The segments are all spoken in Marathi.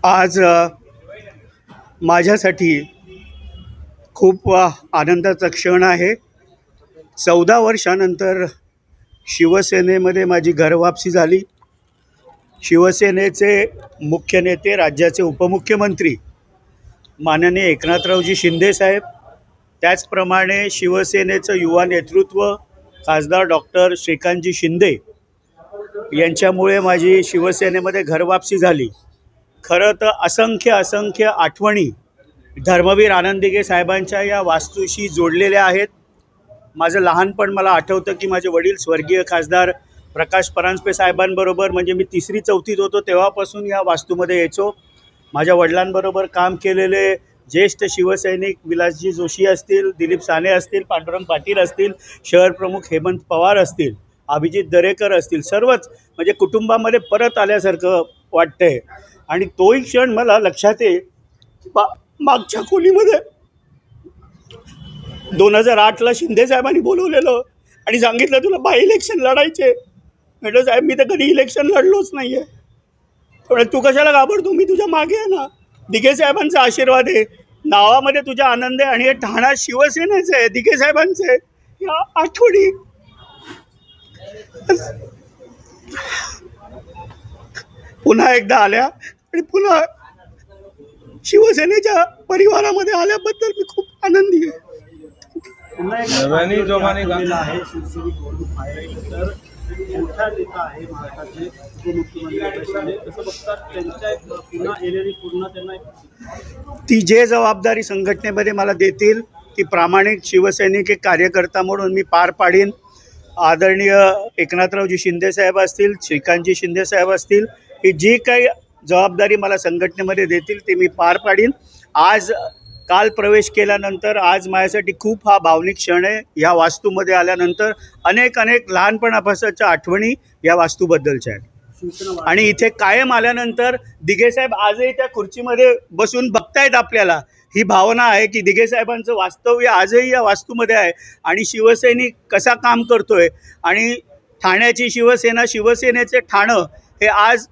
आज माझ्यासाठी खूप आनंदाचा क्षण आहे. 14 वर्षानंतर शिवसेनेमध्ये माझी घरवापसी झाली. शिवसेनेचे मुख्य नेते, राज्याचे उपमुख्यमंत्री माननीय एकनाथरावजी शिंदेसाहेब, त्याचप्रमाणे शिवसेनेचं युवा नेतृत्व खासदार डॉक्टर श्रीकांतजी शिंदे यांच्यामुळे माझी शिवसेनेमध्ये घरवापसी झाली. खरं तर असंख्य असंख्य आठवणी धर्मवीर आनंददिघे साहेबांच्या या वास्तूशी जोडलेल्या आहेत. माझं लहानपण मला आठवतं की माझे वडील स्वर्गीय खासदार प्रकाश परांजपे साहेबांबरोबर, म्हणजे मी 3री-4थीत होतो तेव्हापासून या वास्तूमध्ये यायचो. माझ्या वडिलांबरोबर काम केलेले ज्येष्ठ शिवसैनिक विलासजी जोशी असतील, दिलीप साने असतील, पांडुरंग पाटील असतील, शहर प्रमुख हेमंत पवार असतील, अभिजित दरेकर असतील, सर्वच म्हणजे कुटुंबामध्ये परत आल्यासारखं वाटतंय. आणि तोही क्षण मला लक्षात आहे. मागच्या खोलीमध्ये 2008ला शिंदे साहेबांनी बोलवलेलं आणि सांगितलं तुला बाय इलेक्शन लढायचे. म्हटलं साहेब मी तर कधी इलेक्शन लढलोच नाही आहे. त्यामुळे तू कशाला घाबरतो, मी तुझ्या मागे आहे ना. दिघे साहेबांचा आशीर्वाद आहे, नावामध्ये तुझा आनंद आहे आणि हे ठाणा शिवसेनेचं आहे, दिघे साहेबांचे. या आठवणी पुन्हा एकदा आल्या आणि पुन्हा शिवसेनेच्या परिवारामध्ये आल्याबद्दल मी खूप आनंदी आहे. मोठा नेता आहे महाराष्ट्राचे उपमुख्यमंत्री, कसं बघतात त्यांच्या पुन्हा येणारी पूर्ण त्यांना ती जे जबाबदारी संघटनेमध्ये मला देतील ती प्रामाणिक शिवसैनिक एक कार्यकर्ता म्हणून मी पार पाडीन. आदरणीय एकनाथरावजी शिंदेसाहेब असतील, श्रीकांतजी शिंदेसाहेब असतील, ही जी काही जबाबदारी मला संघटनेमध्ये देतील ते मी पार पाडीन. काल प्रवेश केल्यानंतर आज माझ्यासाठी खूप हा भावनिक क्षण आहे. या वास्तूमध्ये आल्यानंतर अनेक लहानपणापासूनच्या आठवणी या वास्तूबद्दलच्या आहेत. आणि इथे कायम आल्यानंतर दिघे साहेब आजही त्या खुर्चीमध्ये बसून बघतायत आपल्याला. ही भावना आहे की दिघे साहेबांचं वास्तव्य आजही या वास्तूमध्ये आहे आणि शिवसैनिक कसा काम करतोय आणि ठाण्याची शिवसेना, शिवसेनेचे ठाणं हे आज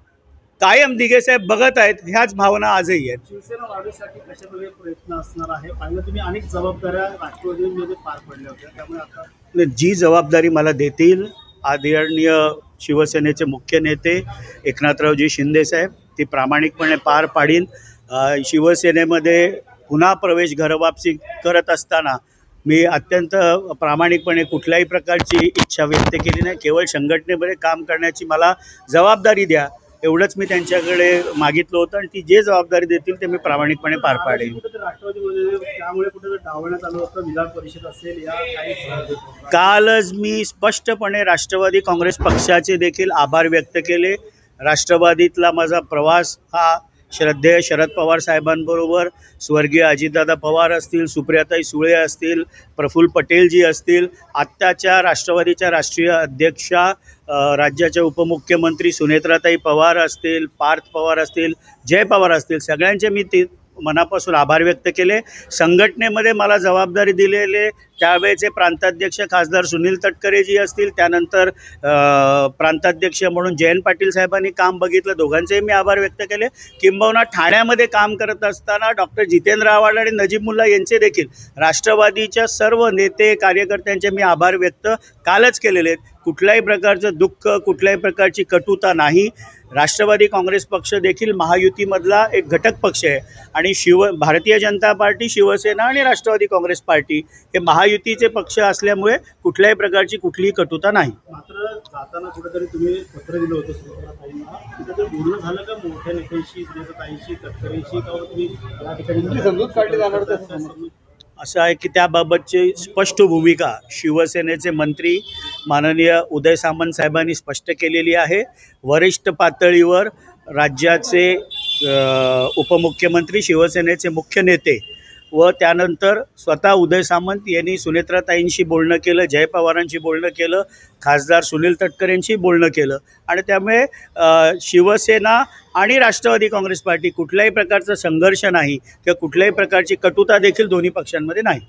कायम दिघे साहेब बघत आहेत. ह्याच भावना आजही आहेत. शिवसेना वाढीसाठी कशाप्रकारे प्रयत्न असणार आहे? पाहिलं तुम्ही अनेक जबाबदाऱ्या राष्ट्रवादीमध्ये पार पडल्या होत्या, त्यामुळे आता जी जबाबदारी मला देतील आदरणीय शिवसेनेचे मुख्य नेते एकनाथरावजी शिंदेसाहेब ती प्रामाणिकपणे पार पाडीन. शिवसेनेमध्ये पुन्हा प्रवेश घरवापसी करत असताना मी अत्यंत प्रामाणिकपणे कुठल्याही प्रकारची इच्छा व्यक्त केली नाही. केवळ संघटनेमध्ये काम करण्याची मला जबाबदारी द्या एवढंच मी त्यांच्याकडे मागितलं होतं आणि ती जे जबाबदारी देतील ते मी प्रामाणिकपणे पार पाडेन. राष्ट्रवादीमध्ये त्यामुळे कुठेतरी डावण्यात आलं होतं, विधान परिषद असेल या काही. कालच मी स्पष्टपणे राष्ट्रवादी काँग्रेस पक्षाचे देखील आभार व्यक्त केले. राष्ट्रवादीतला माझा प्रवास हा श्रद्धेय शरद पवार साहेबांबरोबर, स्वर्गीय अजितदादा पवार असतील, सुप्रियाताई सुळे असतील, प्रफुल्ल पटेलजी असतील, आत्ताच्या राष्ट्रवादीच्या राष्ट्रीय अध्यक्षा, राज्याच्या उपमुख्यमंत्री सुनेत्राताई पवार असतील, पार्थ पवार असतील, जय पवार असतील, सगळ्यांचे मी मनापासून आभार व्यक्त केले. संघटनेमध्ये मला जबाबदारी दिलेले त्यावेळेचे प्रांताध्यक्ष खासदार सुनील तटकरेजी असतील, त्यानंतर प्रांताध्यक्ष म्हणून जयंत पाटील साहेबांनी काम बघितलं, दोघांचेही मी आभार व्यक्त केले. किंबहुना ठाण्यामध्ये काम करत असताना डॉक्टर जितेंद्र आव्हाड आणि नजीब मुल्ला यांचे देखील, राष्ट्रवादीच्या सर्व नेते कार्यकर्त्यांचे मी आभार व्यक्त कालच केलेले आहेत. कुठल्याही प्रकारचं दुःख, कुठल्याही प्रकारची कटुता नाही. राष्ट्रवादी काँग्रेस पक्ष देखील महायुतीमधला एक घटक पक्ष आहे आणि भारतीय जनता पार्टी, शिवसेना आणि राष्ट्रवादी काँग्रेस पार्टी हे महायुतीचे पक्ष असल्यामुळे कुठल्याही प्रकारची कुठलीही कटुता नाही. मात्र जाताना कुठेतरी तुम्ही पत्र दिलं होतं सुनेत्राताईंना, कुठेतरी बोलणं झालं का मोठ्या नेत्यांशी, सुनेत्राताईंशी, तटकरेंशी, का तुम्ही या ठिकाणी समजूत काढली जाणार होती? असं आहे की त्याबाबतची स्पष्ट भूमिका शिवसेनेचे मंत्री माननीय उदय सामंत साहेबांनी स्पष्ट केलेली आहे. वरिष्ठ पातळीवर राज्याचे उपमुख्यमंत्री, शिवसेनेचे मुख्य नेते व त्यानंतर स्वतः उदय सामंत यांनी सुनेत्राताईंशी बोलणं केलं, जय पवारांशी बोलणं केलं, खासदार सुनील तटकरेंशी बोलणं केलं आणि त्यामुळे शिवसेना आणि राष्ट्रवादी काँग्रेस पार्टी कुठल्याही प्रकारचा संघर्ष नाही किंवा कुठल्याही प्रकारची कटुता देखील दोन्ही पक्षांमध्ये नाही.